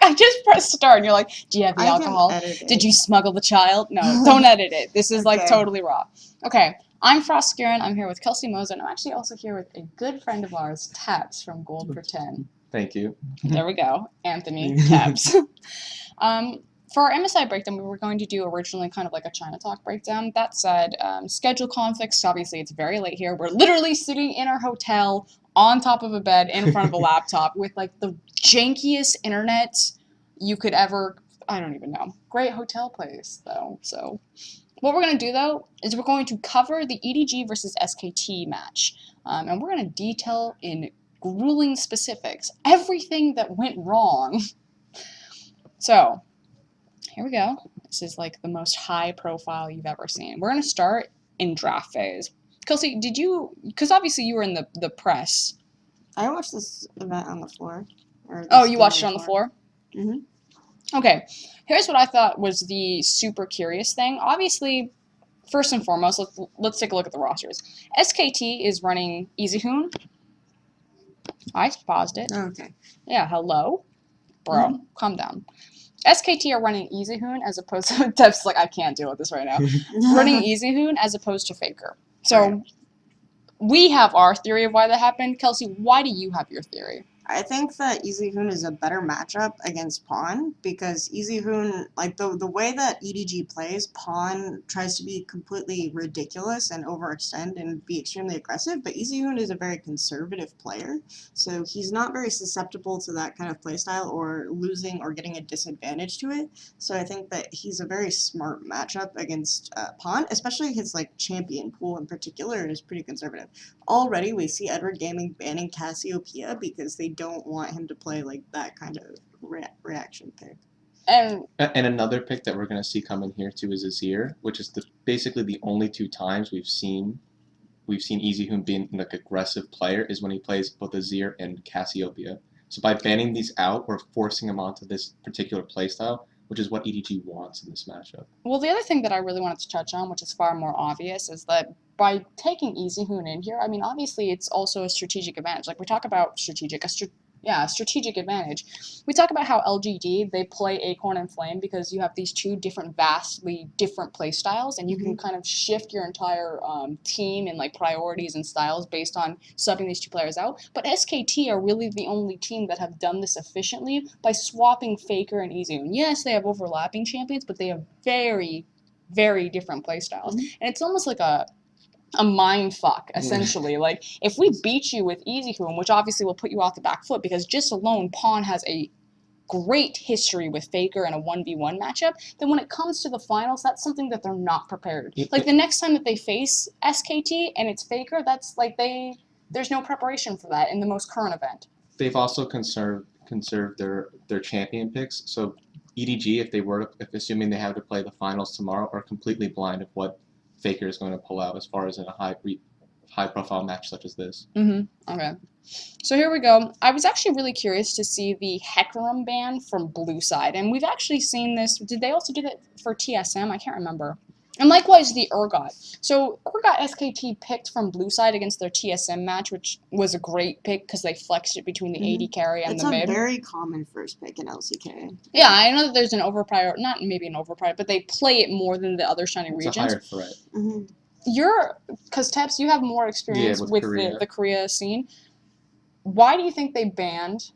I just pressed start and you're like, do you have the alcohol? Did you smuggle the child? No, don't edit it. This is like totally raw. Okay, I'm Froskurinn. I'm here with Kelsey Moser, and I'm actually also here with a good friend of ours, TEPS from Gold for 10. Thank you. There we go. Anthony, TEPS. For our MSI breakdown, we were going to do originally kind of like a China Talk breakdown. That said, schedule conflicts, obviously it's very late here. We're literally sitting in our hotel on top of a bed in front of a laptop with like the jankiest internet you could ever, I don't even know. Great hotel place though. So what we're going to do though is we're going to cover the EDG versus SKT match. And we're going to detail in grueling specifics everything that went wrong. So here we go. This is like the most high profile you've ever seen. We're going to start in draft phase. Kelsey, did you, because obviously you were in the press. I watched this event on the floor. Oh, you watched it on the floor? Mm-hmm. Okay. Here's what I thought was the super curious thing. Obviously, first and foremost, let's take a look at the rosters. SKT is running EasyHoon. I paused it. Okay. Yeah, hello? Bro, calm down. SKT are running EasyHoon as opposed to TEPS like I can't deal with this right now. Running EasyHoon as opposed to Faker. So we have our theory of why that happened. Kelsey, why do you have your theory? I think that EasyHoon is a better matchup against Pawn because EasyHoon, like the way that EDG plays, Pawn tries to be completely ridiculous and overextend and be extremely aggressive, but EasyHoon is a very conservative player, so he's not very susceptible to that kind of playstyle or losing or getting a disadvantage to it. So I think that he's a very smart matchup against Pawn, especially his like champion pool in particular is pretty conservative. Already we see Edward Gaming banning Cassiopeia because they don't want him to play like that kind of reaction pick. And another pick that we're going to see coming here too is Azir, which is basically the only two times we've seen EasyHoon being like aggressive player is when he plays both Azir and Cassiopeia. So by banning these out, we're forcing him onto this particular playstyle, which is what EDG wants in this matchup. Well, the other thing that I really wanted to touch on, which is far more obvious, is that taking EasyHoon in here, I mean, obviously it's also a strategic advantage. Like we talk about strategic advantage. We talk about how LGD, they play Acorn and Flame because you have these two vastly different play styles, and you can kind of shift your entire team and like priorities and styles based on subbing these two players out. But SKT are really the only team that have done this efficiently by swapping Faker and EasyHoon. Yes, they have overlapping champions, but they have very, very different play styles. And it's almost like a mind fuck, essentially. Like, if we beat you with EasyHoon, which obviously will put you off the back foot, because just alone, Pawn has a great history with Faker in a 1v1 matchup, then when it comes to the finals, that's something that they're not prepared. Like, the next time that they face SKT and it's Faker, that's like there's no preparation for that in the most current event. They've also conserved their champion picks, so EDG, if assuming they have to play the finals tomorrow, are completely blind of what Faker is going to pull out as far as in a high-profile match such as this. Okay. So here we go. I was actually really curious to see the Hecarim ban from Blue Side, and we've actually seen this. Did they also do that for TSM? I can't remember. And likewise, the Urgot. So Urgot SKT picked from Blue Side against their TSM match, which was a great pick because they flexed it between the AD carry and the mid. It's a very common first pick in LCK. Yeah, I know that there's an overprior, not maybe an overprior, but they play it more than the other Shining regions. It's a higher threat. Because TEPS, you have more experience with the Korea scene. Why do you think they banned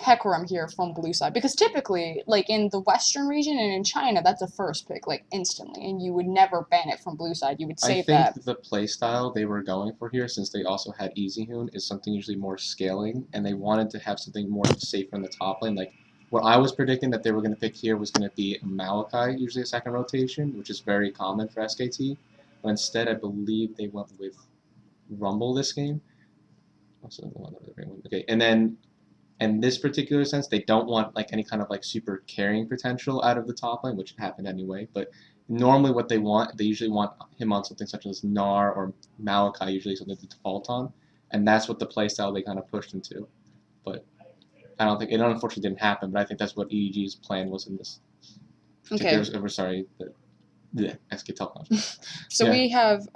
Hecarim here from Blue Side? Because typically, like in the Western region and in China, that's a first pick, like instantly, and you would never ban it from Blue Side. You would save that. I think the playstyle they were going for here, since they also had EasyHoon, is something usually more scaling, and they wanted to have something more safer in the top lane. Like what I was predicting that they were going to pick here was going to be Malachi, usually a second rotation, which is very common for SKT. But instead, I believe they went with Rumble this game. Also the one that they went. Okay, and then in this particular sense, they don't want like any kind of like super carrying potential out of the top lane, which happened anyway. But normally, what they usually want him on something such as Gnar or Malachi, usually something to default on, and that's what the playstyle they kind of pushed into. But I don't think it unfortunately didn't happen. But I think that's what EDG's plan was in this. Okay. Sorry, the SK Telecom. So we have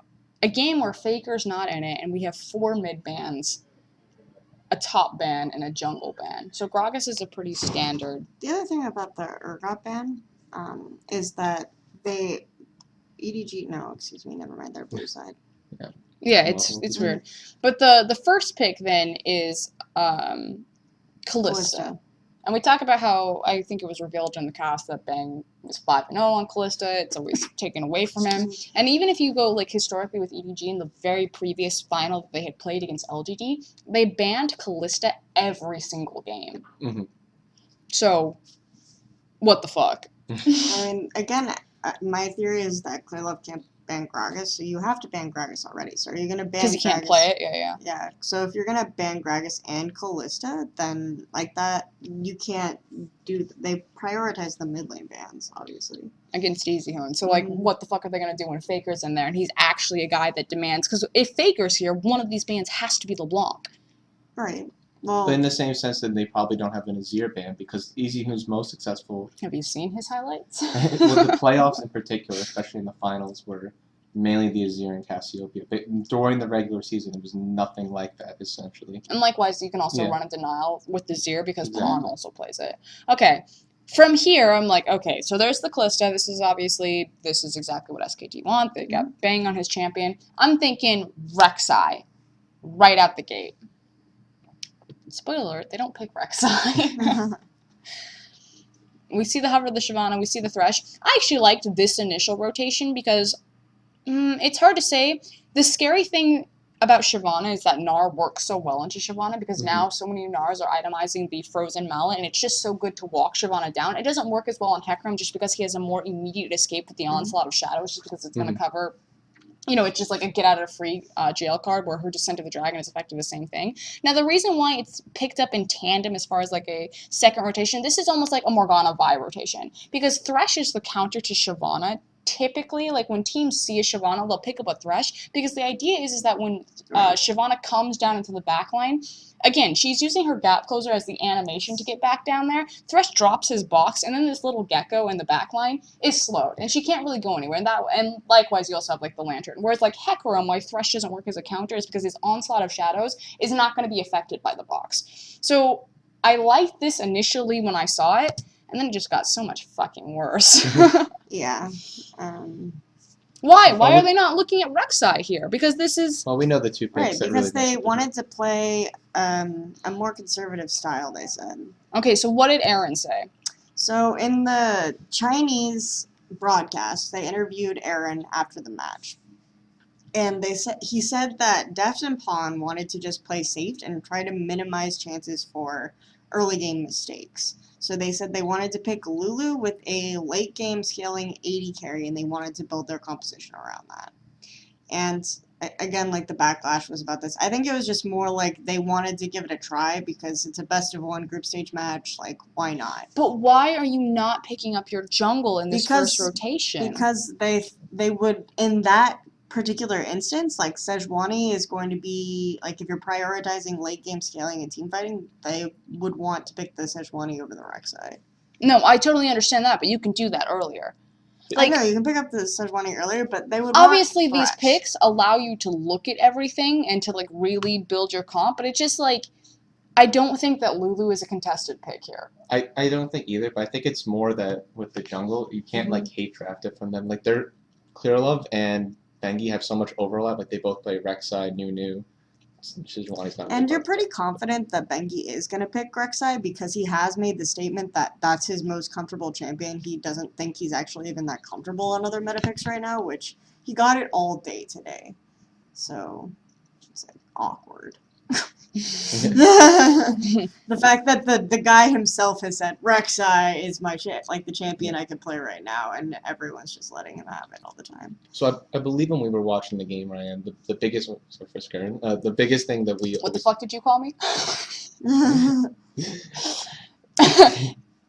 a game where Faker's not in it, and we have 4 mid bans. a top ban and a jungle ban. So Gragas is a pretty standard. The other thing about the Urgot ban is that they EDG. No, excuse me. Never mind. They're blue side. Yeah, it's weird. But the first pick then is Callista. And we talk about how I think it was revealed in the cast that Bang was 5-0 on Callista. It's always taken away from him. And even if you go like historically with EDG in the very previous final that they had played against LGD, they banned Callista every single game. Mm-hmm. So, what the fuck? I mean, again, my theory is that Clearlove can't ban Gragas, so you have to ban Gragas already. So are you gonna ban? Because he can't play it. Yeah. Yeah. So if you're gonna ban Gragas and Callista, then like that, you can't do. They prioritize the mid lane bans, obviously. Against EasyHoon. So like, what the fuck are they gonna do when Faker's in there and he's actually a guy that demands? Because if Faker's here, one of these bans has to be LeBlanc. Right. Well, But in the same sense that they probably don't have an Azir ban because EasyHoon's most successful. Have you seen his highlights? Well, the playoffs in particular, especially in the finals, were mainly the Azir and Cassiopeia. But during the regular season, it was nothing like that, essentially. And likewise, you can also Yeah. run a denial with the Zir because Exactly. Braun also plays it. Okay. From here, I'm like, okay, so there's the Callista. This is exactly what SKT want. They got Bang on his champion. I'm thinking Rek'Sai right out the gate. Spoiler alert, they don't pick Rek'Sai. We see the Hover, the Shyvana, we see the Thresh. I actually liked this initial rotation because it's hard to say. The scary thing about Shyvana is that Gnar works so well into Shyvana because now so many Gnars are itemizing the Frozen Mallet, and it's just so good to walk Shyvana down. It doesn't work as well on Hecarim just because he has a more immediate escape with the Onslaught of Shadows, just because it's going to cover... You know, it's just like a get-out-of-free jail card where her Descent of the Dragon is effectively the same thing. Now, the reason why it's picked up in tandem as far as like a second rotation, this is almost like a Morgana Vi rotation. Because Thresh is the counter to Shyvana. Typically, like when teams see a Shyvana, they'll pick up a Thresh. Because the idea is that when Shyvana comes down into the backline, again, she's using her gap closer as the animation to get back down there. Thresh drops his box, and then this little gecko in the backline is slowed, and she can't really go anywhere. And likewise, you also have like the Lantern. Whereas like Hecarim, why Thresh doesn't work as a counter is because his Onslaught of Shadows is not going to be affected by the box. So I liked this initially when I saw it, and then it just got so much fucking worse. yeah. Why? Why are they not looking at Rek'Sai here? Because this is... Well, we know the two picks. Right, that because really they wanted to play a more conservative style, they said. Okay, so what did Aaron say? So in the Chinese broadcast, they interviewed Aaron after the match. And he said that Deft and Pawn wanted to just play safe and try to minimize chances for early game mistakes. So they said they wanted to pick Lulu with a late game scaling 80 carry, and they wanted to build their composition around that. And again, like the backlash was about this. I think it was just more like they wanted to give it a try because it's a best of one group stage match. Like, why not? But why are you not picking up your jungle in this first rotation? Because they would, in that particular instance, like Sejuani is going to be, like if you're prioritizing late game scaling and team fighting, they would want to pick the Sejuani over the Rek'Sai. No, I totally understand that, but you can do that earlier. Like, I know, you can pick up the Sejuani earlier, but they would obviously want these Thresh. picks allow you to look at everything and to like really build your comp, but it's just like I don't think that Lulu is a contested pick here. I don't think either, but I think it's more that with the jungle, you can't like hate draft it from them. Like they're Clearlove and Bengi have so much overlap. Like they both play Rek'Sai, Nunu. Sejuani's not. And you're pretty confident that Bengi is going to pick Rek'Sai because he has made the statement that that's his most comfortable champion. He doesn't think he's actually even that comfortable on other meta picks right now, which he got it all day today. So it's like awkward. The fact that the guy himself has said Rek'Sai is my like the champion I could play right now, and everyone's just letting him have it all the time. So I believe when we were watching the game, Ryan, the biggest Froskurinn, the biggest thing that we What the fuck did you call me?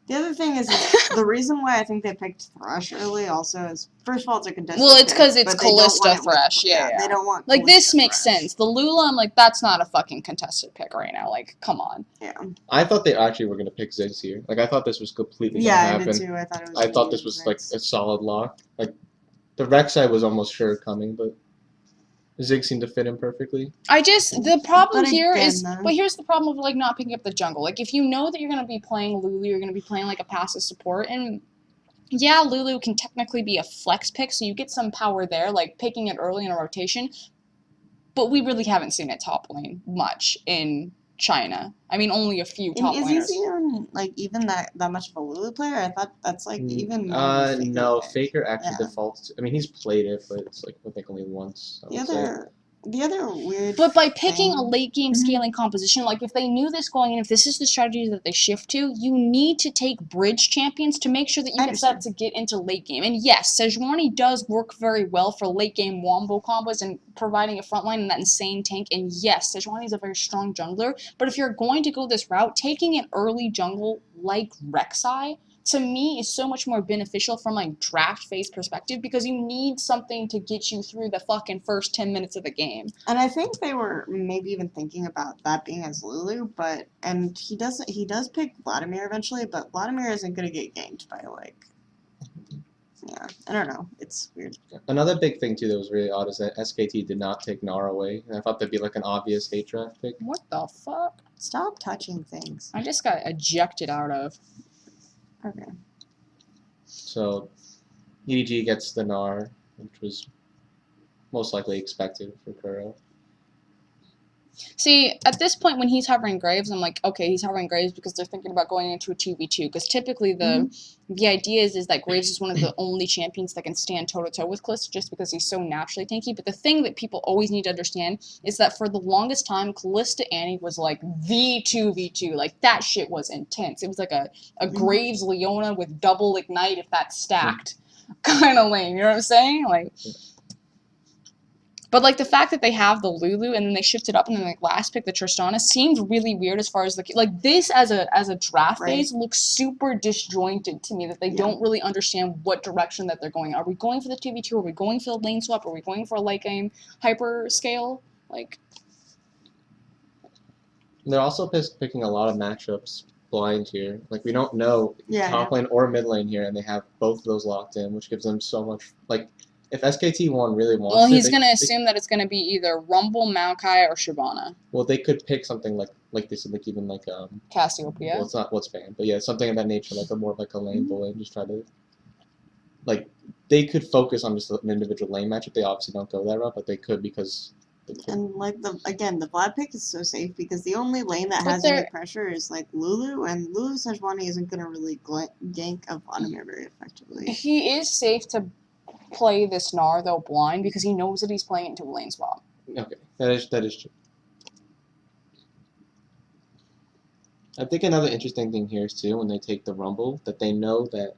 The other thing is the reason why I think they picked Thresh early also is, first of all, it's a contested Well, it's because pick, it's but they don't Callista want it with- Thresh, yeah. They don't want Like, this Callista makes Thresh. sense. The Lula, I'm like, that's not a fucking contested pick right now. Like, come on. Yeah. I thought they actually were going to pick Ziggs here. Like, I thought this was completely going to Yeah, I happen. did too. I thought it was. I gonna thought be this was like Ziggs. a solid lock. Like, the Rek'Sai was almost sure coming, but Zig seemed to fit in perfectly. The problem But here again, is, though- but here's the problem of like not picking up the jungle. Like if you know that you're gonna be playing Lulu, you're gonna be playing like a passive support, and yeah, Lulu can technically be a flex pick, so you get some power there, like picking it early in a rotation. But we really haven't seen it top lane much in China. I mean, only a few top And laners. is he even like even that much of a Lulu player? I thought that's like even more. of a Faker No, pick. Faker actually Yeah. defaults. I mean, he's played it, but it's like I think only once. I would say. The other weird. But by picking a thing- late game scaling composition, like if they knew this going in, if this is the strategy that they shift to, you need to take bridge champions to make sure that you get set up to get into late game. And yes, Sejuani does work very well for late game wombo combos and providing a front line and that insane tank. And yes, Sejuani is a very strong jungler. But if you're going to go this route, taking an early jungle like Rek'Sai, to me, is so much more beneficial from like draft phase perspective because you need something to get you through the fucking first 10 minutes of the game. And I think they were maybe even thinking about that being as Lulu, and he does pick Vladimir eventually, but Vladimir isn't gonna get ganked by like. Yeah, I don't know. It's weird. Another big thing too that was really odd is that SKT did not take Nara away, and I thought that'd be like an obvious hate draft pick. What the fuck? Stop touching things. I just got ejected out of. Okay. So, EDG gets the Nar, which was most likely expected for Kuro. See, at this point when he's hovering Graves, I'm like, okay, he's hovering Graves because they're thinking about going into a 2v2. Because typically the idea is that Graves is one of the only champions that can stand toe-to-toe with Kalista just because he's so naturally tanky. But the thing that people always need to understand is that for the longest time, Kalista Annie was like the 2v2. Like, that shit was intense. It was like a Graves Leona with double ignite if that's stacked kind of lane. You know what I'm saying? Like... But, like, the fact that they have the Lulu and then they shift it up and then, like, last pick the Tristana seems really weird as far as, like this as a draft phase looks super disjointed to me that they don't really understand what direction that they're going. Are we going for the 2v2? Are we going for the lane swap? Are we going for a late game hyper scale? Like... They're also picking a lot of matchups blind here. Like, we don't know top lane or mid lane here, and they have both of those locked in, which gives them so much, like... If SKT1 really wants well, he's going to assume that it's going to be either Rumble, Maokai, or Shyvana. Well, they could pick something like they said, like even like Cassiopeia. Well, it's not what's banned, but yeah, something of that nature, like a more of like a lane bully, and just try to like they could focus on just an individual lane matchup. They obviously don't go that route, but they could because. And like the Vlad pick is so safe because the only lane that has any pressure is like Lulu, and Lulu Sejuani isn't going to really gank a Vladimir very effectively. He is safe to play this Gnar though blind because he knows that he's playing into a lane swap. Okay, that is true. I think another interesting thing here is too when they take the Rumble that they know that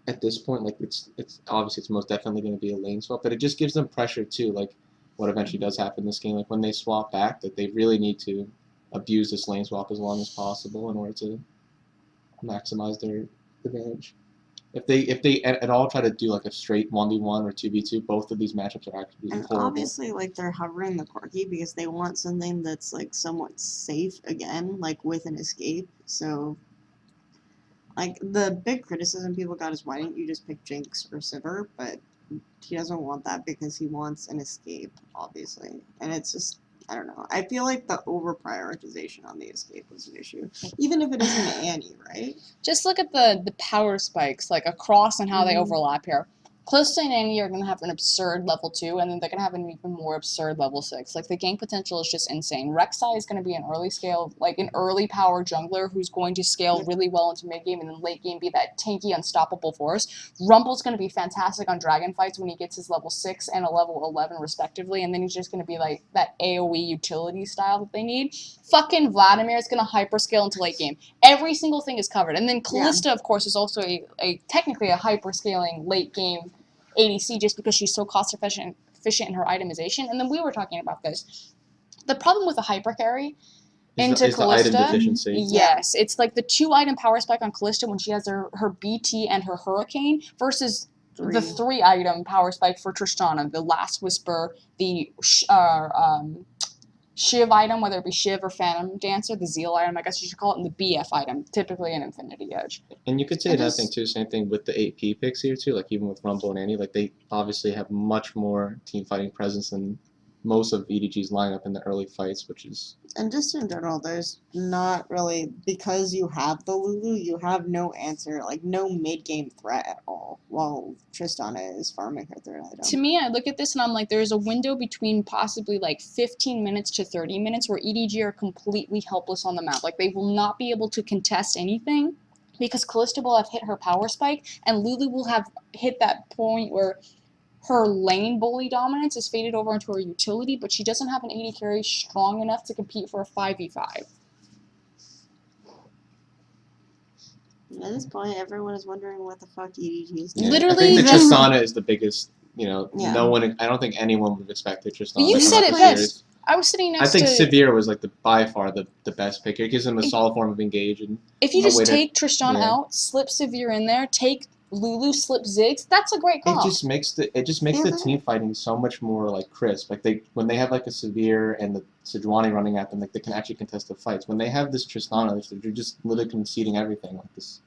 at this point like it's obviously it's most definitely going to be a lane swap, but it just gives them pressure too. Like what eventually does happen in this game, like when they swap back, that they really need to abuse this lane swap as long as possible in order to maximize their advantage. If they at all try to do like a straight 1v1 or 2v2, both of these matchups are actually horrible. Obviously, like they're hovering the Corki because they want something that's like somewhat safe again, like with an escape. So, like the big criticism people got is why didn't you just pick Jinx or Sivir? But he doesn't want that because he wants an escape, obviously, and it's just. I don't know. I feel like the over-prioritization on the escape was an issue. Even if it isn't Annie, right? Just look at the power spikes, like, across and how they overlap here. Kalista and Annie are going to have an absurd level 2, and then they're going to have an even more absurd level 6. Like, the gank potential is just insane. Rek'Sai is going to be an early scale, like, an early power jungler who's going to scale really well into mid-game and then late game be that tanky, unstoppable force. Rumble's going to be fantastic on dragon fights when he gets his level 6 and a level 11, respectively, and then he's just going to be, like, that AoE utility style that they need. Fucking Vladimir is going to hyperscale into late game. Every single thing is covered. And then Kalista, of course, is also technically a hyperscaling late game ADC just because she's so cost efficient in her itemization. And then we were talking about this. The problem with a hyper carry into is Kalista, the item deficiency. yes, it's like the 2-item power spike on Kalista when she has her BT and her Hurricane versus the 3-item power spike for Tristana, the Last Whisper, the Shiv item, whether it be Shiv or Phantom Dancer, the Zeal item, I guess you should call it, and the BF item, typically an Infinity Edge. And you could say another thing too, same thing with the AP picks here too, like even with Rumble and Annie, like they obviously have much more team fighting presence than most of EDG's lineup in the early fights, which is And just in general, there's not really, because you have the Lulu, you have no answer, like no mid-game threat at all, while Tristana is farming her third To item. me, I look at this and I'm like, there's a window between possibly like 15 minutes to 30 minutes where EDG are completely helpless on the map. Like, they will not be able to contest anything because Callista will have hit her power spike and Lulu will have hit that point where her lane bully dominance is faded over into her utility, but she doesn't have an AD carry strong enough to compete for a 5v5. At this point, everyone is wondering what the fuck EDG is yeah. doing. Literally, I think the the- Tristana is the biggest. You know, Yeah. no one. I don't think anyone would have expected Tristana. But you to come said out it this best. series. I was sitting I next think to... Severe was like by far the best pick. It gives him a solid form of engage, and If you a just way to- take Tristan yeah. out, slip Severe in there, take Lulu, slip Ziggs, that's a great it comp. just makes the team fighting so much more like crisp. Like when they have like a Severe and the Sejuani running at them, like they can actually contest the fights. When they have this Tristana, they're just literally conceding everything. Like this,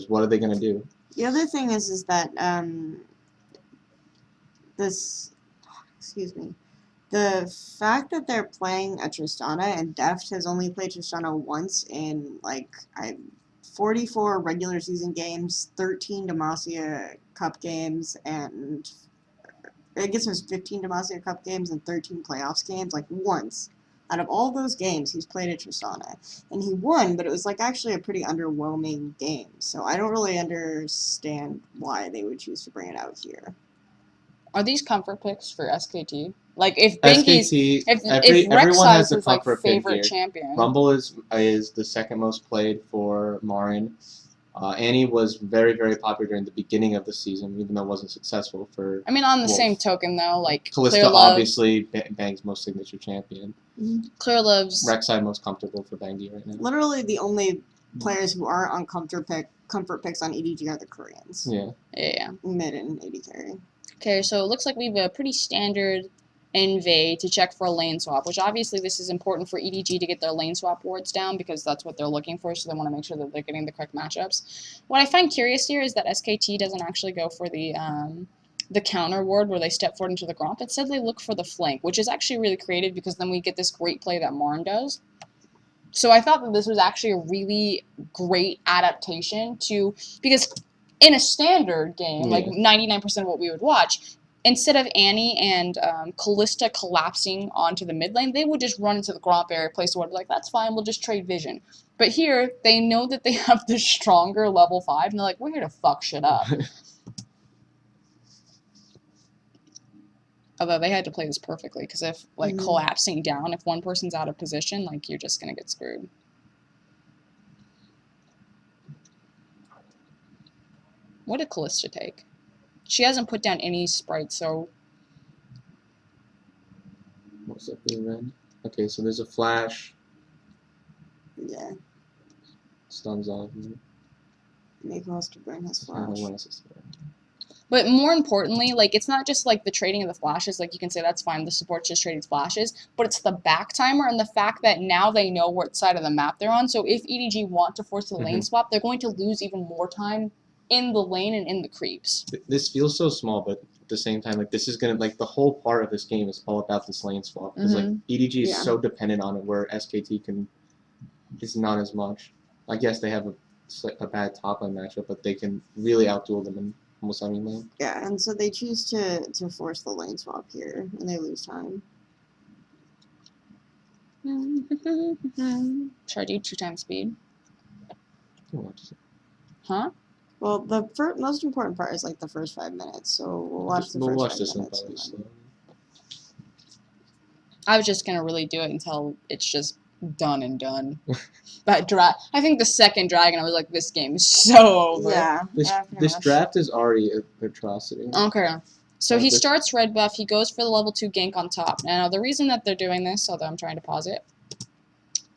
what are they gonna do? The other thing is that the fact that they're playing a Tristana and Deft has only played Tristana once in like 44 regular season games, 13 Demacia Cup games, and I guess it was 15 Demacia Cup games and 13 playoffs games, like once. Out of all those games, he's played a Tristana. And he won, but it was like actually a pretty underwhelming game. So I don't really understand why they would choose to bring it out here. Are these comfort picks for SKT? Like, if Binky's... SKT, If everyone has Rek'Sai's a his, like, comfort pick favorite here. champion... Rumble is the second most played for Marin. Annie was very, very popular during the beginning of the season, even though it wasn't successful for I mean, on the Wolf. same token, though, like, Callista Clear Love... obviously Bang's most signature champion. Clear Love's... Rek'Sai most comfortable for Bangi right now. Literally the only players who aren't on comfort picks on EDG are the Koreans. Yeah. Yeah. Mid and AD carry. Okay, so it looks like we have a pretty standard invade to check for a lane swap, which obviously this is important for EDG to get their lane swap wards down because that's what they're looking for, so they want to make sure that they're getting the correct matchups. What I find curious here is that SKT doesn't actually go for the counter ward where they step forward into the Gromp. Instead, they look for the flank, which is actually really creative because then we get this great play that Marn does. So I thought that this was actually a really great adaptation to, because in a standard game, like 99% of what we would watch, instead of Annie and Callista collapsing onto the mid lane, they would just run into the Gromp area, place the ward, like, that's fine, we'll just trade vision. But here, they know that they have the stronger level 5, and they're like, we're here to fuck shit up. Although they had to play this perfectly, because if, like, collapsing down, if one person's out of position, like, you're just gonna get screwed. What did Callista take? She hasn't put down any sprites, so... What's up there, Ren? Okay, so there's a flash. Yeah. Stuns off. Mako has to burn his flash. But more importantly, like, it's not just, like, the trading of the flashes. Like, you can say that's fine, the support's just trading flashes. But it's the back timer and the fact that now they know what side of the map they're on. So if EDG want to force the lane swap, they're going to lose even more time in the lane and in the creeps. This feels so small, but at the same time, like, this is gonna, like, the whole part of this game is all about this lane swap. Because, like, EDG is so dependent on it, where SKT is not as much. I guess they have a bad top lane matchup, but they can really outduel them in almost any lane. Yeah, and so they choose to force the lane swap here, and they lose time. Should I do 2x speed? What? Huh? Well, the most important part is like the first 5 minutes, so we'll watch the first 5 minutes. I was just gonna really do it until it's just done and done. But I think the second dragon, I was like, this game is so over. Yeah. This draft is already an atrocity. Okay. So he starts red buff, he goes for the level 2 gank on top. Now, the reason that they're doing this, although I'm trying to pause it,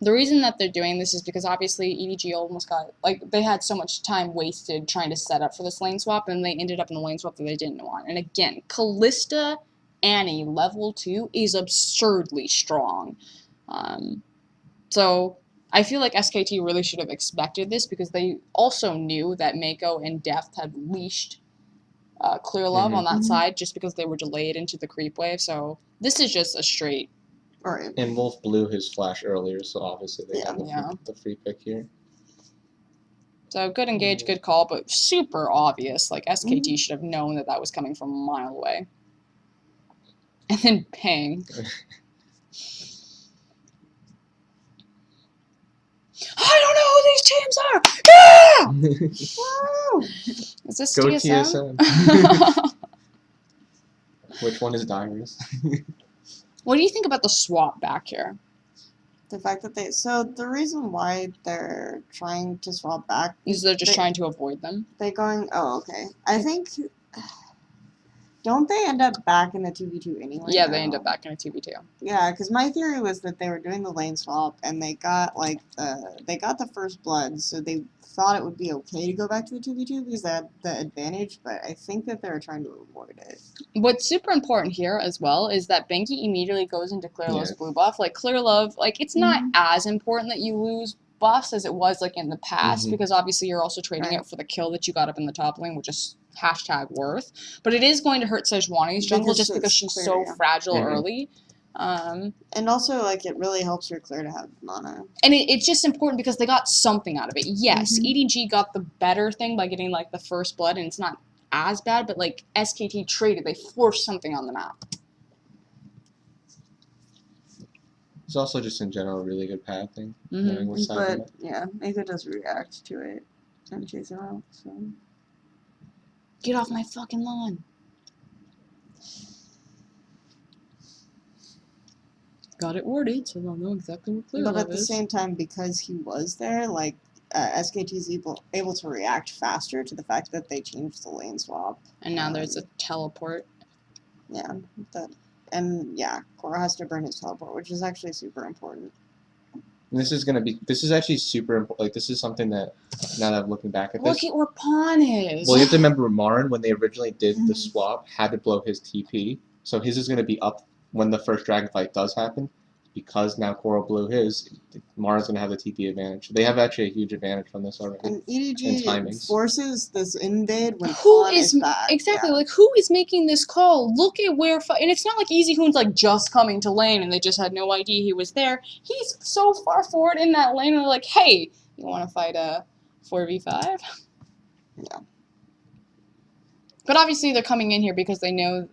the reason that they're doing this is because obviously EDG almost got, like, they had so much time wasted trying to set up for this lane swap, and they ended up in the lane swap that they didn't want. And again, Callista Annie level 2 is absurdly strong. So I feel like SKT really should have expected this because they also knew that Mako and Deft had leashed Clear Love on that Mhm. side just because they were delayed into the creep wave. So this is just a straight. Right. And Wolf blew his flash earlier, so obviously they had Yeah. the free pick here. So good engage, good call, but super obvious. Like SKT Mhm. should have known that that was coming from a mile away. And then bang. I don't know who these teams are! Yeah! Woo! Is this Go TSM? TSM. Which one is Diamond? What do you think about the swap back here? The fact that the reason why they're trying to swap back Is they're just they- trying to avoid them? They going, oh, okay. I think, don't they end up back in the 2v2 anyway? Yeah, they though? end up back in a 2v2. Yeah, because my theory was that they were doing the lane swap and they got the first blood, so they thought it would be okay to go back to the 2v2 because they had the advantage, but I think that they were trying to avoid it. What's super important here as well is that Benki immediately goes into Clear Love's blue buff. Like Clear Love, like it's not as important that you lose buffs as it was like in the past because obviously you're also trading it for the kill that you got up in the top lane, which is #worth. But it is going to hurt Sejuani's jungle just because she's Clear, so yeah. fragile early. And also, like, it really helps your Clear to have mana. And it's just important because they got something out of it. Yes, EDG got the better thing by getting, like, the first blood, and it's not as bad, but, like, SKT traded. They forced something on the map. It's also just in general a really good pathing. Knowing what's But, happening. yeah, Mako does react to it and chase it out, so... Get off my fucking lawn. Got it worded, so they'll know exactly what Clear But Love at the is. same time, because he was there, like, SKT is able to react faster to the fact that they changed the lane swap. And now there's a teleport. Yeah, and yeah, Korra has to burn his teleport, which is actually super important. And this is actually super important. Like, this is something that, now that I'm looking back at this. Look at where Pawn is. Well, you have to remember Marin, when they originally did the swap, had to blow his TP. So his is going to be up when the first dragon fight does happen. Because now Korra blew his, Marin's going to have the TP advantage. They have actually a huge advantage from this already. And EDG forces this invade when who Pawn is back. exactly Yeah. like who is making this call? Look at where and it's not like Easy Hoon's like just coming to lane and they just had no idea he was there. He's so far forward in that lane and they're like, hey, you want to fight a 4v5? Yeah. But obviously they're coming in here because they know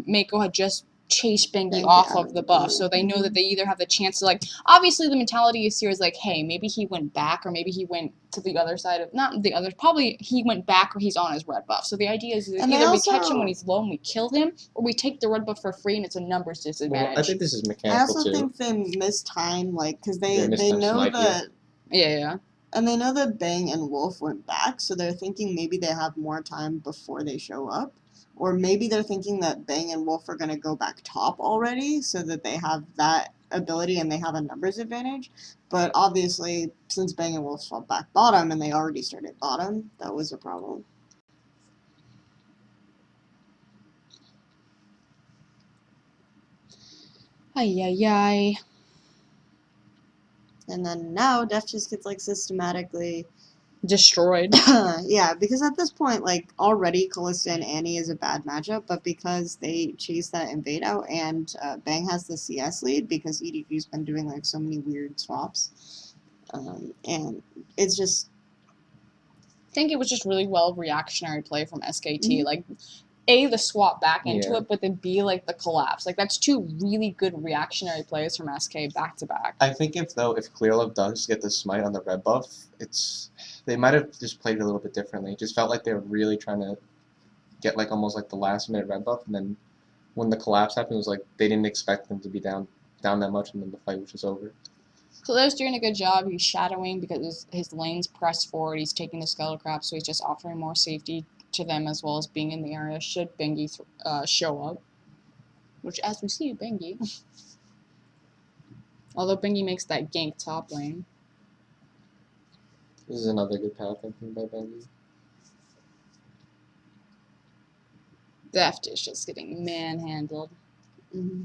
Mako had just chased Bengi Bengi off out of of the the buff, blue. so they know that they either have the chance to, like, obviously the mentality is here is like, hey, maybe he went back or maybe he went to the other side of, not the other, probably he went back or he's on his red buff. So the idea is that either we catch him when he's low and we kill him, or we take the red buff for free and it's a numbers disadvantage. Well, I think this is I mechanical also too. think they mistime, like, because They they mistime know Smite that... Yeah. And they know that Bang and Wolf went back, so they're thinking maybe they have more time before they show up. Or maybe they're thinking that Bang and Wolf are going to go back top already, so that they have that ability and they have a numbers advantage. But obviously, since Bang and Wolf swapped back bottom and they already started bottom, that was a problem. Ay. And then now Def just gets, like, systematically... Destroyed. Yeah, because at this point, like, already Callista and Annie is a bad matchup, but because they chase that invade out and Bang has the CS lead because EDG's been doing, like, so many weird swaps, and it's just... I think it was just really well reactionary play from SKT. Like, A, the swap back into it, but then B, like, the collapse. Like, that's two really good reactionary plays from SK back to back. I think if Clear Love does get the smite on the red buff, they might have just played it a little bit differently. It just felt like they were really trying to get, like, almost like the last minute red buff, and then when the collapse happened, it was like they didn't expect them to be down that much, and then the fight was just over. Klo's doing a good job. He's shadowing because his lane's pressed forward. He's taking the Skull Crab, so he's just offering more safety to them as well as being in the area should Bengi show up. Which, as we see, Bengi. Although Bengi makes that gank top lane. This is another good path, I think, by Benji. Deft is just getting manhandled.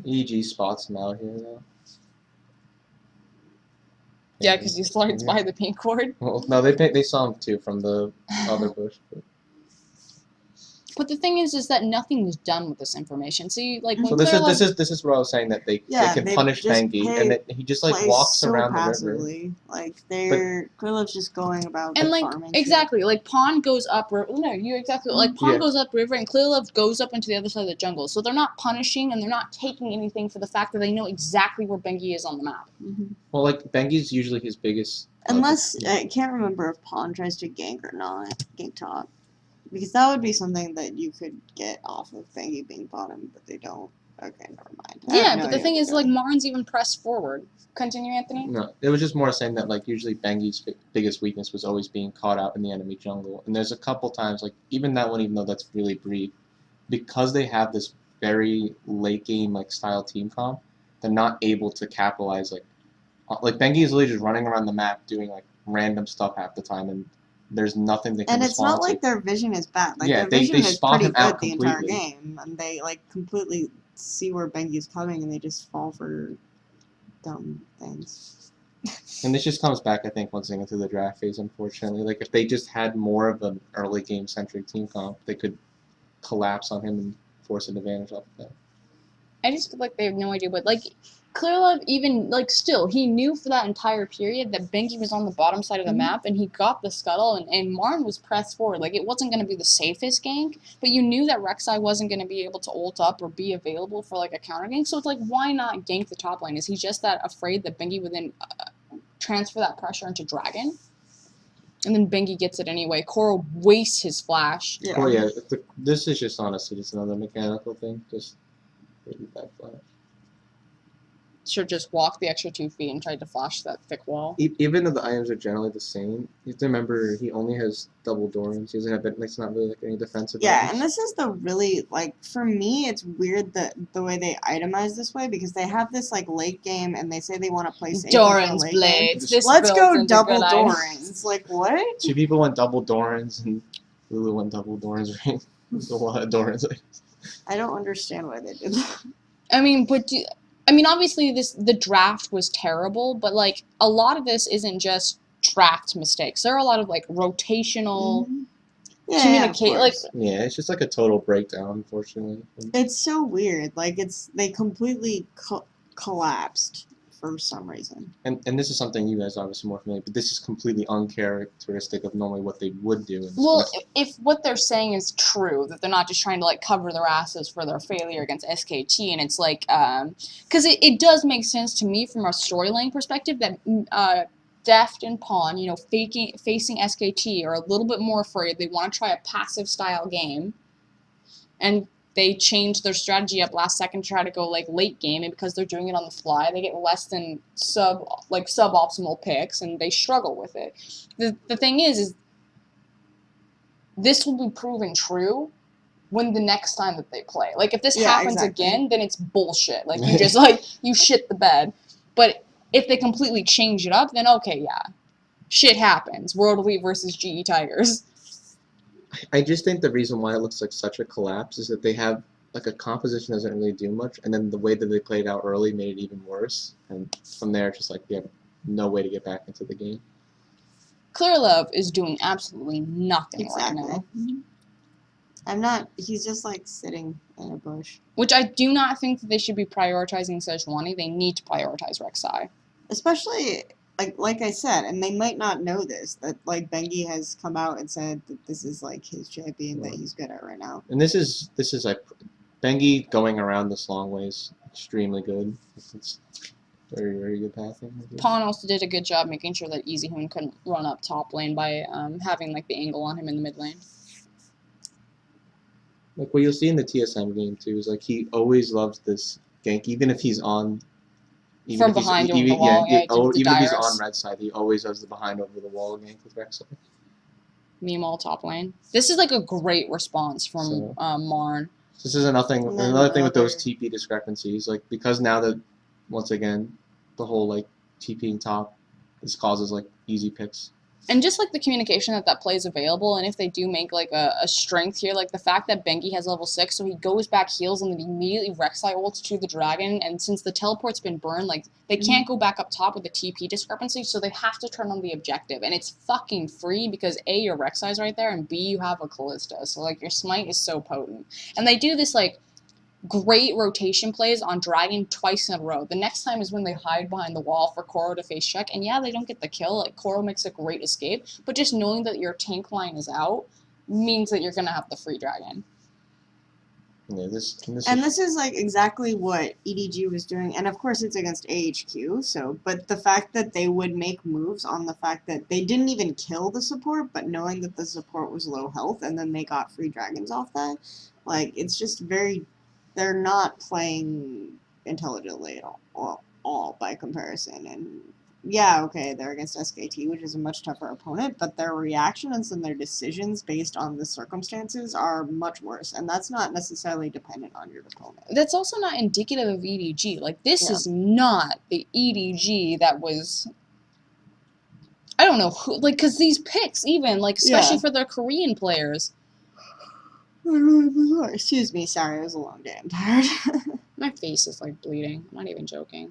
EG spots him out here, though. Yeah, because he slides by the pink cord. Well, no, they saw him too from the other bush. But... But the thing is that nothing is done with this information. See, like when So this is what I was saying, that they can they punish just Bengi, and that he just like plays walks so around the river. passively. Like Clearlove's just going about and like farming. exactly, like Pawn goes up river. No, you exactly like Pawn Yeah. goes up river, and Clearlove goes up into the other side of the jungle. So they're not punishing, and they're not taking anything for the fact that they know exactly where Bengi is on the map. Well, like Bengi's usually his biggest. Unless I can't remember if Pawn tries to gank or not, gank top, because that would be something that you could get off of Bengi being bottom, but they don't. Okay, never mind. Yeah, but the thing is, like Marn's even pressed forward. Continue, Anthony. No, it was just more saying that like usually Bengi's biggest weakness was always being caught out in the enemy jungle, and there's a couple times like even that one, even though that's really brief, because they have this very late game like style team comp, they're not able to capitalize like Bengi is literally just running around the map doing like random stuff half the time, and there's nothing they can And it's not respond to. like their vision is bad. Like Yeah, their vision they is spot pretty him out good the entire completely. game, and they like completely see where Bengi's coming, and they just fall for dumb things. And this just comes back, I think, once again to the draft phase, unfortunately. Like, if they just had more of an early game-centric team comp, they could collapse on him and force an advantage off of that. I just feel like they have no idea what, like, Clearlove even, like, still, he knew for that entire period that Bengi was on the bottom side of the map, and he got the scuttle, and Marn was pressed forward. Like, it wasn't going to be the safest gank, but you knew that Rek'Sai wasn't going to be able to ult up or be available for, like, a counter gank, so it's like, why not gank the top lane? Is he just that afraid that Bengi would then transfer that pressure into Dragon? And then Bengi gets it anyway. Coral wastes his flash. Yeah. Or, yeah, this is just honestly just another mechanical thing. Just really bad flash. Should just walk the extra 2 feet and try to flash that thick wall. Even though the items are generally the same, you have to remember he only has double Dorans. He doesn't have like, it's not really like any defensive. Yeah, items. and this is the really like for me, it's weird that the way they itemize this way because they have this like late game and they say they want to play safe Doran's late game. blades. This Let's builds go into double good items. Dorans. Like what? 2 people went double Dorans, and Lulu went double Dorans. Right? There's a lot of Dorans. I don't understand why they did that. I mean, obviously the draft was terrible, but like a lot of this isn't just draft mistakes. There are a lot of like rotational communicate. Like Yeah, it's just like a total breakdown, unfortunately. it's so weird. Like they completely collapsed for some reason. And this is something you guys are obviously more familiar, but this is completely uncharacteristic of normally what they would do. well, if what they're saying is true, that they're not just trying to like cover their asses for their failure against SKT, and it's like because it does make sense to me from a storyline perspective that Deft and Pawn, you know, facing SKT are a little bit more afraid. They want to try a passive style game, and they changed their strategy up last second to try to go like late game, and because they're doing it on the fly, they get less than suboptimal picks, and they struggle with it. The thing is this will be proven true when the next time that they play. Like if this happens again, then it's bullshit. Like you just you shit the bed. But if they completely change it up, then okay, yeah, shit happens. World Elite versus GE Tigers. I just think the reason why it looks like such a collapse is that they have like a composition doesn't really do much, and then the way that they played out early made it even worse. And from there, just like they have no way to get back into the game. Clearlove is doing absolutely nothing right now. He's just like sitting in a bush. Which I do not think that they should be prioritizing Sejuani. They need to prioritize Rek'Sai. Especially, like I said, and they might not know this, that like Bengi has come out and said that this is like his champion that he's good at right now. And this is like Bengi going around this long way is extremely good. It's very, very good pathing. Pawn also did a good job making sure that EasyHoon couldn't run up top lane by having like the angle on him in the mid lane. Like what you'll see in the TSM game too is like he always loves this gank, even if he's on. From behind over the wall, even if he's on red side, he always does the behind over the wall gank with Rek'Sai. Meme top lane. This is like a great response from Marn. This is another thing with those TP discrepancies, like because now that once again the whole like TPing top, this causes like easy picks. And just like the communication that play is available, and if they do make like a strength here, like the fact that Bengi has level 6, so he goes back, heals, and then immediately Rek'Sai ults to the dragon, and since the teleport's been burned, like they can't go back up top with the TP discrepancy, so they have to turn on the objective, and it's fucking free because A, your Rek'Sai's right there, and B, you have a Callista, so like your smite is so potent. And they do this like great rotation plays on Dragon twice in a row. The next time is when they hide behind the wall for Koro to face check, and yeah, they don't get the kill. Like Koro makes a great escape, but just knowing that your tank line is out means that you're gonna have the free Dragon. Yeah, this is like exactly what EDG was doing, and of course it's against AHQ. So, but the fact that they would make moves on the fact that they didn't even kill the support, but knowing that the support was low health, and then they got free dragons off that, like it's just very. They're not playing intelligently at all by comparison. And yeah, okay, they're against SKT, which is a much tougher opponent, but their reactions and their decisions based on the circumstances are much worse, and that's not necessarily dependent on your opponent. That's also not indicative of EDG. Like, this is not the EDG that was... I don't know who... Like, because these picks, even, like, especially for the Korean players... Excuse me, sorry, it was a long day. I'm tired. My face is like bleeding. I'm not even joking.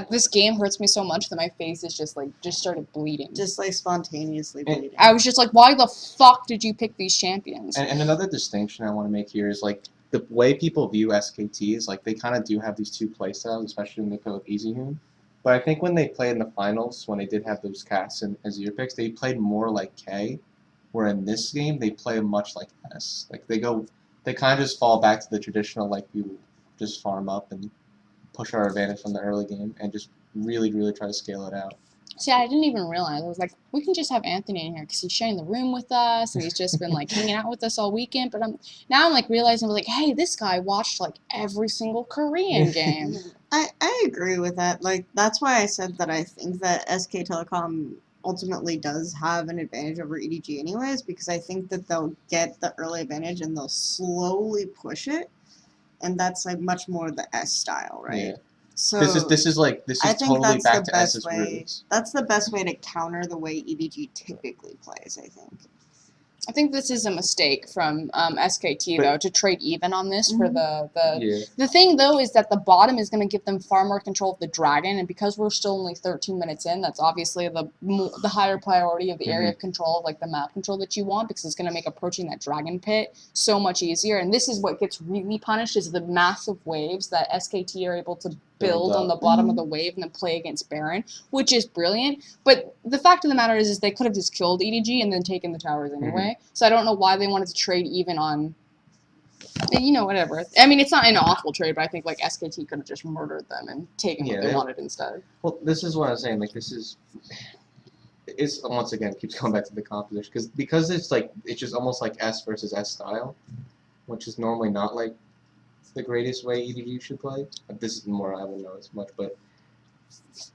This game hurts me so much that my face is just started bleeding. Just like spontaneously bleeding. I was just like, why the fuck did you pick these champions? And another distinction I want to make here is like the way people view SKT is like they kind of do have these two playstyles, especially when they play with EasyHoon. But I think when they played in the finals, when they did have those casts and Azir picks, they played more like K. Where in this game they play much like S. Like they kind of just fall back to the traditional like we just farm up and push our advantage from the early game and just really try to scale it out. See, I didn't even realize. I was like, we can just have Anthony in here because he's sharing the room with us and he's just been like hanging out with us all weekend. But I'm like realizing like, hey, this guy watched like every single Korean game. I agree with that. Like that's why I said that I think that SK Telecom ultimately does have an advantage over EDG anyways, because I think that they'll get the early advantage and they'll slowly push it, and that's like much more the S style, right? Yeah. So this is totally back to S's roots. That's the best way to counter the way EDG typically plays, I think. I think this is a mistake from SKT though to trade even on this for the thing though is that the bottom is going to give them far more control of the dragon, and because we're still only 13 minutes in, that's obviously the higher priority of the area of control, of like the map control that you want, because it's going to make approaching that dragon pit so much easier. And this is what gets really punished, is the massive waves that SKT are able to build on the bottom of the wave and then play against Baron, which is brilliant. But the fact of the matter is they could have just killed EDG and then taken the towers anyway. So I don't know why they wanted to trade even on, you know, whatever. I mean, it's not an awful trade, but I think like SKT could have just murdered them and taken what they wanted instead. Well, this is what I'm saying. Like it's once again keeps going back to the composition because it's like it's just almost like S versus S style, which is normally not like the greatest way EDG should play. This is more I wouldn't know as much, but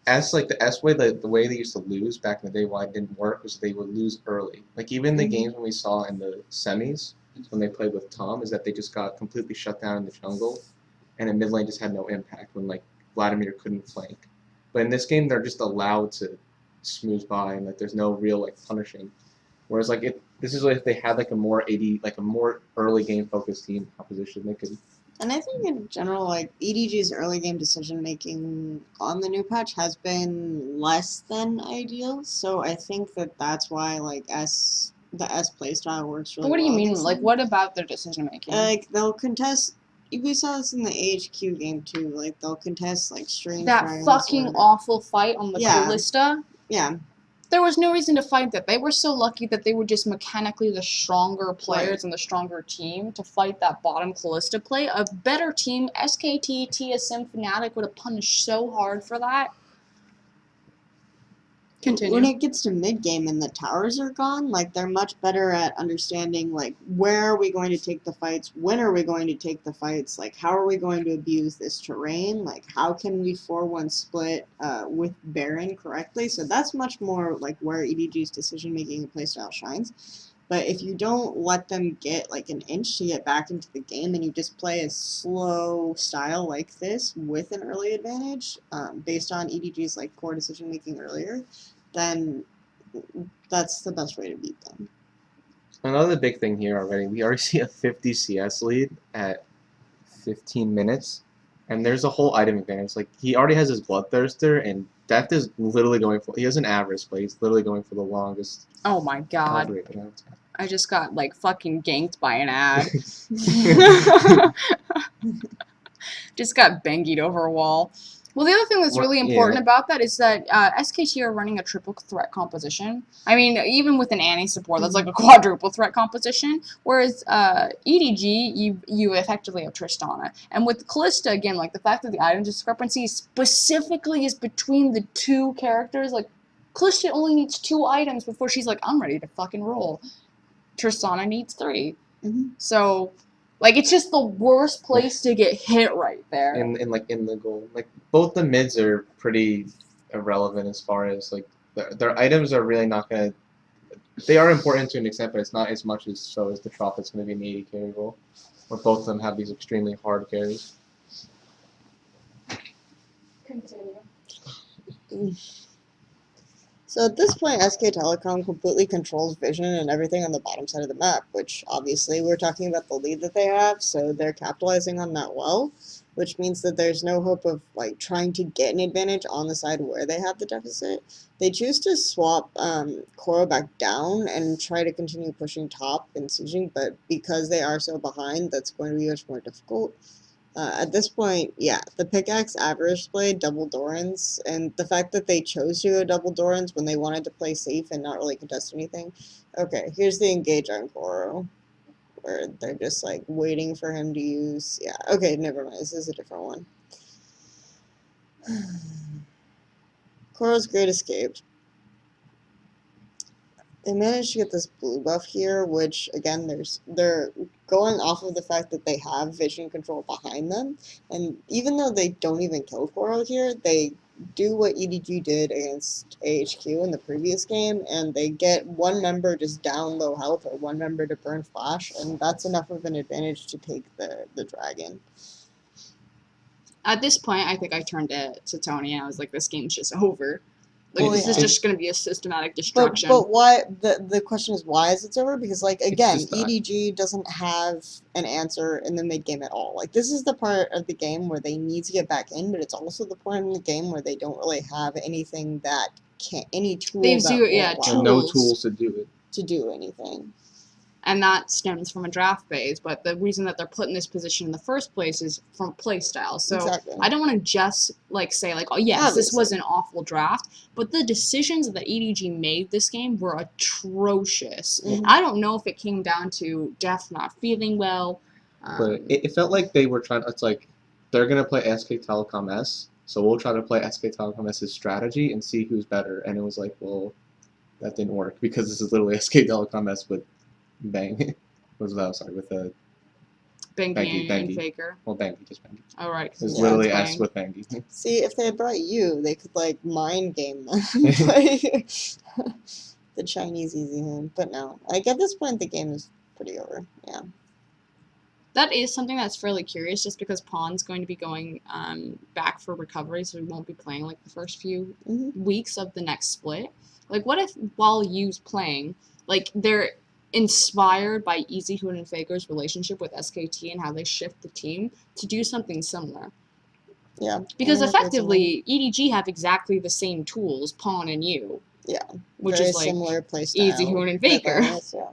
the S way, the way they used to lose back in the day, why it didn't work, was they would lose early. Like even the games when we saw in the semis when they played with Tom, is that they just got completely shut down in the jungle, and in mid lane just had no impact when like Vladimir couldn't flank. But in this game, they're just allowed to smooth by, and like there's no real like punishing. Whereas like this is like if they had like a more early game focused team composition, they could. And I think in general, like, EDG's early game decision-making on the new patch has been less than ideal, so I think that that's why, like, the S playstyle works really well. But what do you mean? Like, what about their decision-making? Like, they'll contest... We saw this in the AHQ game, too. Like, they'll contest, like, strange that fucking awful fight on the Callista? Yeah. There was no reason to fight that. They were so lucky that they were just mechanically the stronger players and the stronger team to fight that bottom Callista play. A better team, SKT, TSM, Fnatic, would have punished so hard for that. Continue. When it gets to mid-game and the towers are gone, like, they're much better at understanding, like, where are we going to take the fights, when are we going to take the fights, like, how are we going to abuse this terrain, like, how can we 4-1 split with Baron correctly. So that's much more, like, where EDG's decision-making and playstyle shines. But if you don't let them get, like, an inch to get back into the game and you just play a slow style like this with an early advantage, based on EDG's, like, core decision-making earlier, then that's the best way to beat them. Another big thing here already, we already see a 50 CS lead at 15 minutes, and there's a whole item advantage. Like, he already has his Bloodthirster, and Deft is literally going for, he has an average, but he's literally going for the longest. Oh my god. I just got, like, fucking ganked by an ad. Just got bangied over a wall. Well, the other thing that's really important about that is that SKT are running a triple threat composition. I mean, even with an Annie support, that's like a quadruple threat composition. Whereas EDG, you effectively have Tristana. And with Callista, again, like the fact that the item discrepancy specifically is between the two characters, like Callista only needs 2 items before she's like, I'm ready to fucking roll. Tristana needs 3. So, like, it's just the worst place to get hit right there. In the goal, like both the mids are pretty irrelevant as far as like their items are really not gonna. They are important to an extent, but it's not as much as so as the Trop that's gonna be an 80 carry role, where both of them have these extremely hard carries. Continue. So at this point, SK Telecom completely controls vision and everything on the bottom side of the map, which obviously we're talking about the lead that they have, so they're capitalizing on that well, which means that there's no hope of like trying to get an advantage on the side where they have the deficit. They choose to swap Koro back down and try to continue pushing top and sieging, but because they are so behind, that's going to be much more difficult. At this point, yeah, the pickaxe average play double Dorans, and the fact that they chose to go double Dorans when they wanted to play safe and not really contest anything. Okay, here's the engage on Koro, where they're just like waiting for him to use. Yeah, okay, never mind. This is a different one. Koro's Great Escape. They managed to get this blue buff here, which again, they're going off of the fact that they have vision control behind them, and even though they don't even kill Koro here, they do what EDG did against AHQ in the previous game, and they get one member just down low health or one member to burn flash, and that's enough of an advantage to take the dragon. At this point, I think I turned to Tony and I was like, this game's just over. Like, Well, this is yeah. just going to be a systematic destruction. But why, the question is why is it over? Because, like, again, just that. EDG doesn't have an answer in the mid-game at all. Like, this is the part of the game where they need to get back in, but it's also the point in the game where they don't really have anything that any tools They've that zero, yeah, will allow No Tools. tools to do it. to do anything. And that stems from a draft phase, but the reason that they're put in this position in the first place is from playstyle. So Exactly. I don't want to just like say like, oh yes, this Obviously. was an awful draft, but the decisions that EDG made this game were atrocious. Mhm. I don't know if it came down to Def not feeling well. But it felt like they were trying. It's like they're gonna play SK Telecom S, so we'll try to play SK Telecom S's strategy and see who's better. And it was like, well, that didn't work because this is literally SK Telecom S with Bang. What was that? Sorry, with a Bangy and Bangy. Faker. well, Bangy, just Bangy. All right. It was Yeah, literally that's S Bang. with Bangy. See, if they had brought you, they could, like, mind game them. Like, the Chinese easy home. But no, like, at this point, the game is pretty over. Yeah. That is something that's fairly curious, just because Pawn's going to be going back for recovery, so we won't be playing like the first few weeks of the next split. Like, what if while Yu's playing, like they're inspired by EasyHoon and Faker's relationship with SKT and how they shift the team to do something similar? Yeah. Because I think that's effectively, EDG have exactly the same tools, Pawn and Yu. Yeah. Which Very is like similar playstyle. EasyHoon and Faker. Yeah.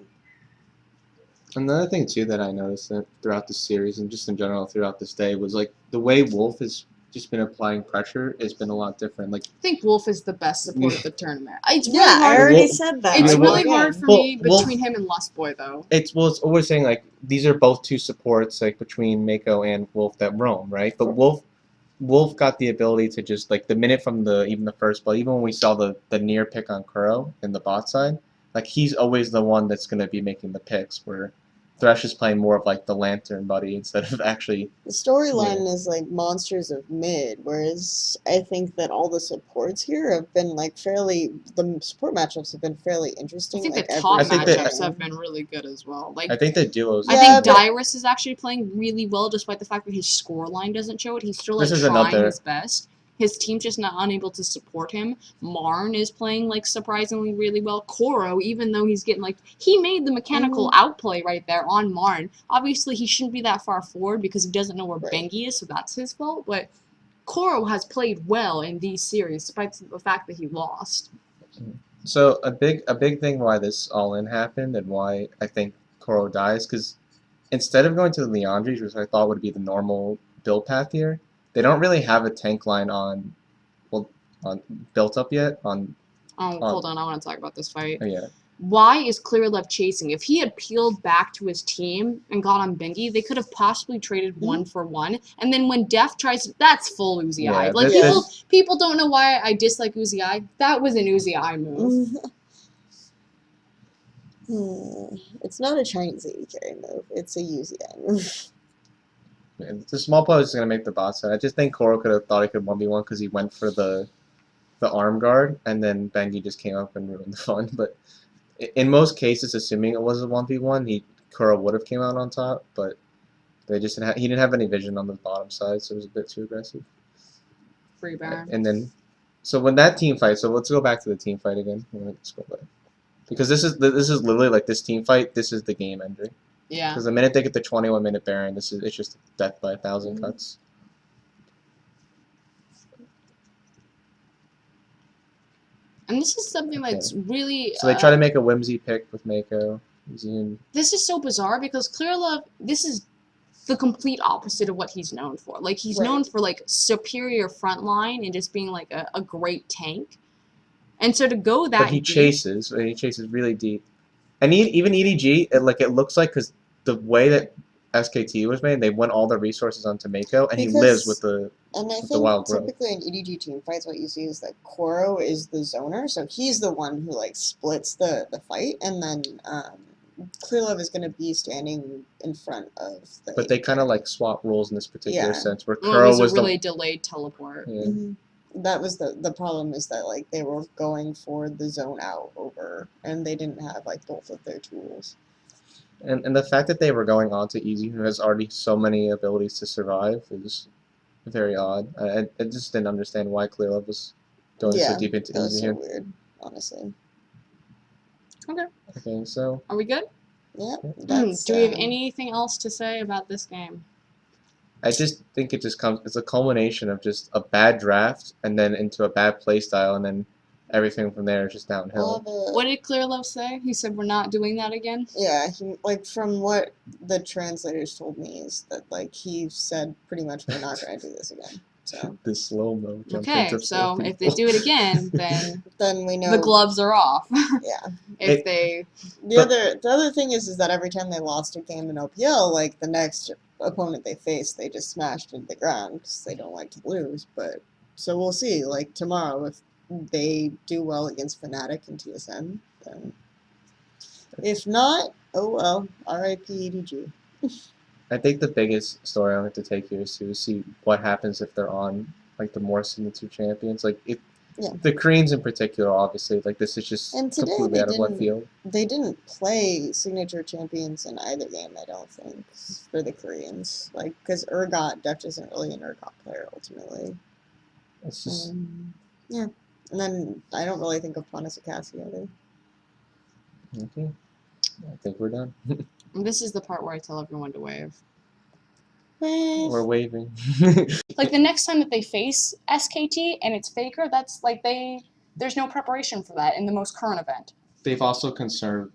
Another thing too that I noticed that throughout the series and just in general throughout this day was like the way Wolf has just been applying pressure has been a lot different. Like I think Wolf is the best support of the tournament. It's really Yeah, I hard. already Wolf- said that. It's Yeah, really Wolf- hard for Well, me Wolf- between him and Lustboy, though. it's always saying like these are both two supports like between Mako and Wolf that roam, right? But Wolf got the ability to just like the minute from even the first play, even when we saw the near pick on Kuro in the bot side, like he's always the one that's gonna be making the picks where Thresh is playing more of like the lantern buddy instead of actually. The storyline is like monsters of mid, whereas I think that all the supports here have been like the support matchups have been fairly I interesting. think like, the top I think that- matchups have been really good as well. Like I think the duos. I Yeah, think but- Dyrus is actually playing really well, despite the fact that his score line doesn't show it. He's still like This is trying another- his best. His team's just not unable to support him. Marn is playing like surprisingly really well. Koro, even though he's getting like he made the mechanical outplay right there on Marn. Obviously he shouldn't be that far forward because he doesn't know where Bengi is, so that's his fault. But Koro has played well in these series, despite the fact that he lost. So a big thing why this all-in happened and why I think Koro dies, because instead of going to the Leandries, which I thought would be the normal build path here, they don't really have a tank line on built up yet. Hold on, I want to talk about this fight. Oh, yeah. Why is Clear left chasing? If he had peeled back to his team and got on Bengi, they could have possibly traded 1-for-1. And then when Def tries to, that's full Uzi Eye. Yeah, Like people don't know why I dislike Uzi Eye. That was an Uzi Eye move. It's not a Chinese AD carry move. It's a Uzi Eye move. The small player is going to make the bot side. I just think Koro could have thought he could 1v1 because he went for the arm guard, and then Bengi just came up and ruined the fun. But in most cases, assuming it was a 1v1, Koro would have came out on top, but they just he didn't have any vision on the bottom side, so it was a bit too aggressive. Free Baron. And then, so when that team fight, so let's go back to the team fight again. Let's go back. Because this is literally like this team fight. This is the game ender. Yeah. Because the minute they get the 21-minute Baron, it's just death by 1,000 cuts. And this is something that's really... So they try to make a whimsy pick with Mako. This is so bizarre because Clearlove, this is the complete opposite of what he's known for. Like, he's known for, like, superior front line and just being, like, a great tank. And so to go that But he chases, and he chases really deep. And even EDG, it looks like, because the way that SKT was made, they went all the resources onto Mako, and he lives with the wild growth. Typically in EDG team fights, what you see is that Koro is the zoner, so he's the one who like splits the fight, and then Clearlove is going to be standing in front of the... But they kind of like swap roles in this particular sense, where Koro Kuro was a really delayed teleport. Yeah. That was the problem, is that like they were going for the zone out over, and they didn't have like both of their tools. And the fact that they were going on to Easy, who has already so many abilities to survive, is very odd. I just didn't understand why Clearlove was going so deep into that was Easy so here. weird, honestly. Okay, so... Are we good? Yeah. Do we have anything else to say about this game? I just think it's a culmination of just a bad draft, and then into a bad playstyle, and then everything from there is just downhill. What did Clearlove say? He said we're not doing that again? Yeah, like from what the translators told me is that like he said pretty much we're not going to do this again. So the slow-mo jump okay, into so people. if they do it again, then then we know the gloves are off. Yeah. The other thing is that every time they lost a game in OPL, like the next opponent they faced, they just smashed into the ground because they don't like to lose. But so we'll see. Like tomorrow, if they do well against Fnatic and TSM, then if not, oh well, RIP EDG. I think the biggest story I have to take here is to see what happens if they're on like the more signature champions. Like the Koreans in particular, obviously, like this is just completely out of left field. They didn't play signature champions in either game, I don't think, for the Koreans. Like, because Deft isn't really an Urgot player ultimately. It's just yeah. And then I don't really think of Pon as a Cassie either. Okay. I think we're done. This is the part where I tell everyone to wave. We're waving. Like the next time that they face SKT and it's Faker, that's like there's no preparation for that in the most current event. They've also conserved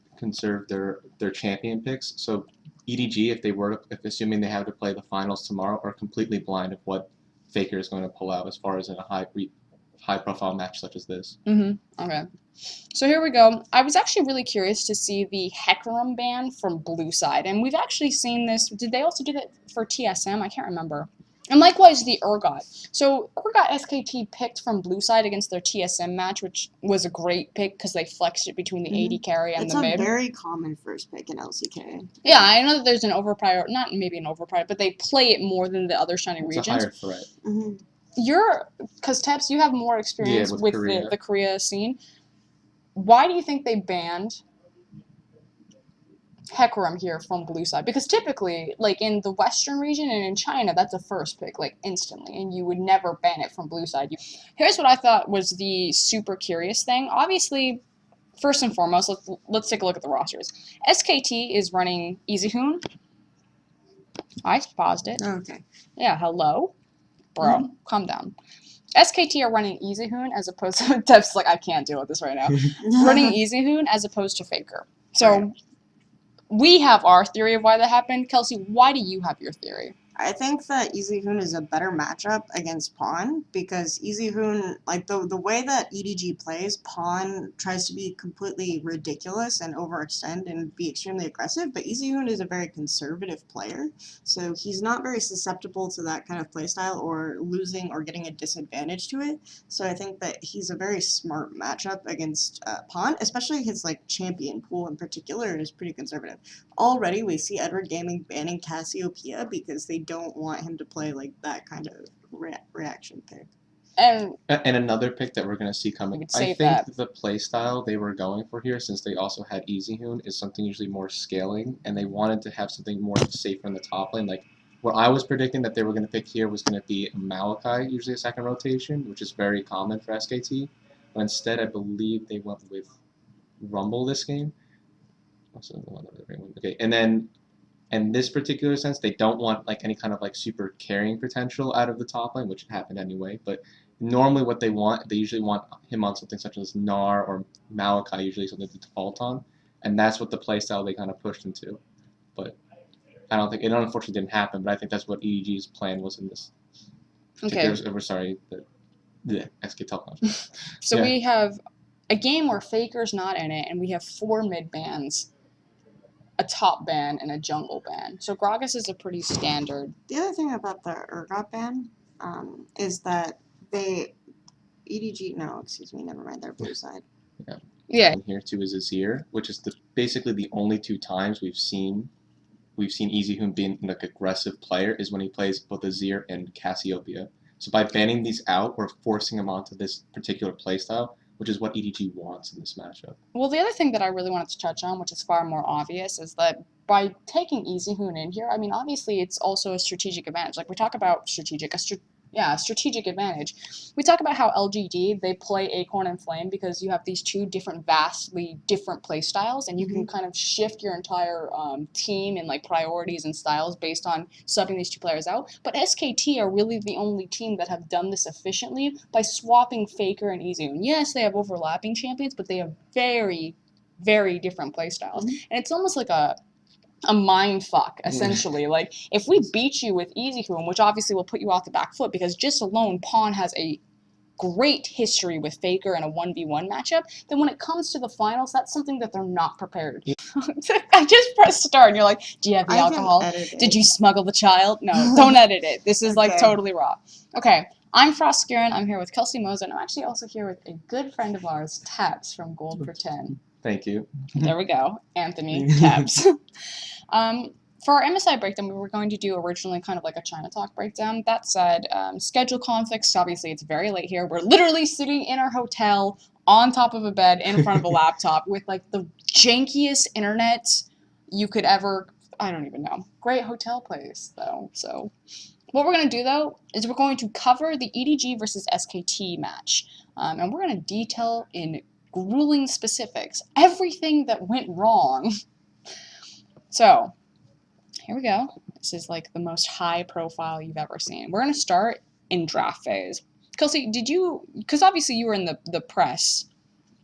their champion picks. So EDG, if assuming they have to play the finals tomorrow, are completely blind of what Faker is going to pull out as far as in a high profile match such as this. Okay. So here we go. I was actually really curious to see the Hecarim ban from Blue Side, and we've actually seen this. Did they also do that for TSM? I can't remember. And likewise the Urgot. So Urgot SKT picked from Blue Side against their TSM match, which was a great pick because they flexed it between the AD carry and the mid. It's a very common first pick in LCK. Yeah, I know that there's an overprior, not maybe an overprior, but they play it more than the other Shining regions. It's a higher threat. Because TEPS, you have more experience with Korea. the Korea scene. Why do you think they banned Hecarim here from blue side, because typically, like in the Western region and in China, that's a first pick, like instantly, and you would never ban it from blue side. Here's what I thought was the super curious thing. Obviously, first and foremost, let's take a look at the rosters. SKT is running EasyHoon. I paused it. Okay. Yeah, hello, bro, calm down. SKT are running EasyHoon as opposed to TEPS. Like, I can't deal with this right now. Running EasyHoon as opposed to Faker. So. Right. We have our theory of why that happened. Kelsey, why do you have your theory? I think that EasyHoon is a better matchup against Pawn because EasyHoon, like the way that EDG plays, Pawn tries to be completely ridiculous and overextend and be extremely aggressive, but EasyHoon is a very conservative player, so he's not very susceptible to that kind of playstyle or losing or getting a disadvantage to it. So I think that he's a very smart matchup against Pawn, especially his like champion pool in particular is pretty conservative. Already we see Edward Gaming banning Cassiopeia because they don't want him to play like that kind of reaction pick. And another pick that we're going to see coming. I think the play style they were going for here, since they also had EasyHoon, is something usually more scaling, and they wanted to have something more safer in the top lane. Like what I was predicting that they were going to pick here was going to be a Maokai, usually a second rotation, which is very common for SKT. But instead, I believe they went with Rumble this game. Okay, and then in this particular sense, they don't want like any kind of like super carrying potential out of the top lane, which happened anyway. But normally, what they usually want him on something such as Gnar or Maokai, usually something to default on, and that's what the playstyle they kind of pushed into. But I don't think it unfortunately didn't happen. But I think that's what EDG's plan was in this. Okay. Sorry, the SK Telecom. So we have a game where Faker's not in it, and we have 4 mid bans, a top ban, and a jungle ban. So Gragas is a pretty standard. The other thing about the Urgot ban is that never mind, they're blue side. Yeah. And here too is Azir, which is basically the only 2 times we've seen EasyHoon being like aggressive player is when he plays both Azir and Cassiopeia. So by banning these out, we're forcing him onto this particular playstyle, which is what EDG wants in this matchup. Well, the other thing that I really wanted to touch on, which is far more obvious, is that by taking EasyHoon in here, I mean, obviously it's also a strategic advantage. Like we talk about strategic advantage. We talk about how LGD, they play Acorn and Flame because you have these 2 vastly different play styles, and you can kind of shift your entire team and like priorities and styles based on subbing these 2 players out. But SKT are really the only team that have done this efficiently by swapping Faker and EasyHoon. Yes, they have overlapping champions, but they have very, very different play styles. And it's almost like a mind fuck, essentially. Like, if we beat you with EasyHoon, which obviously will put you off the back foot, because just alone, Pawn has a great history with Faker in a 1v1 matchup, then when it comes to the finals, that's something that they're not prepared. I just pressed start, and you're like, do you have the alcohol? Did you smuggle the child? No, don't edit it. This is, like, totally raw. Okay, I'm Froskurinn. I'm here with Kelsey Moser, and I'm actually also here with a good friend of ours, TEPS, from Gold for 10. Thank you. There we go. Anthony TEPS. For our MSI breakdown, we were going to do originally kind of like a China Talk breakdown. That said, schedule conflicts, obviously it's very late here. We're literally sitting in our hotel on top of a bed in front of a laptop with like the jankiest internet you could ever, I don't even know. Great hotel place though. So what we're going to do though is we're going to cover the EDG versus SKT match. And we're going to detail in grueling specifics everything that went wrong. So here we go. This is like the most high profile you've ever seen. We're going to start in draft phase. Kelsey, did you, because obviously you were in the press.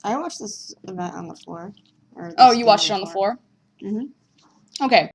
I watched this event on the floor. Oh, you watched it on the floor? Mm-hmm. Okay.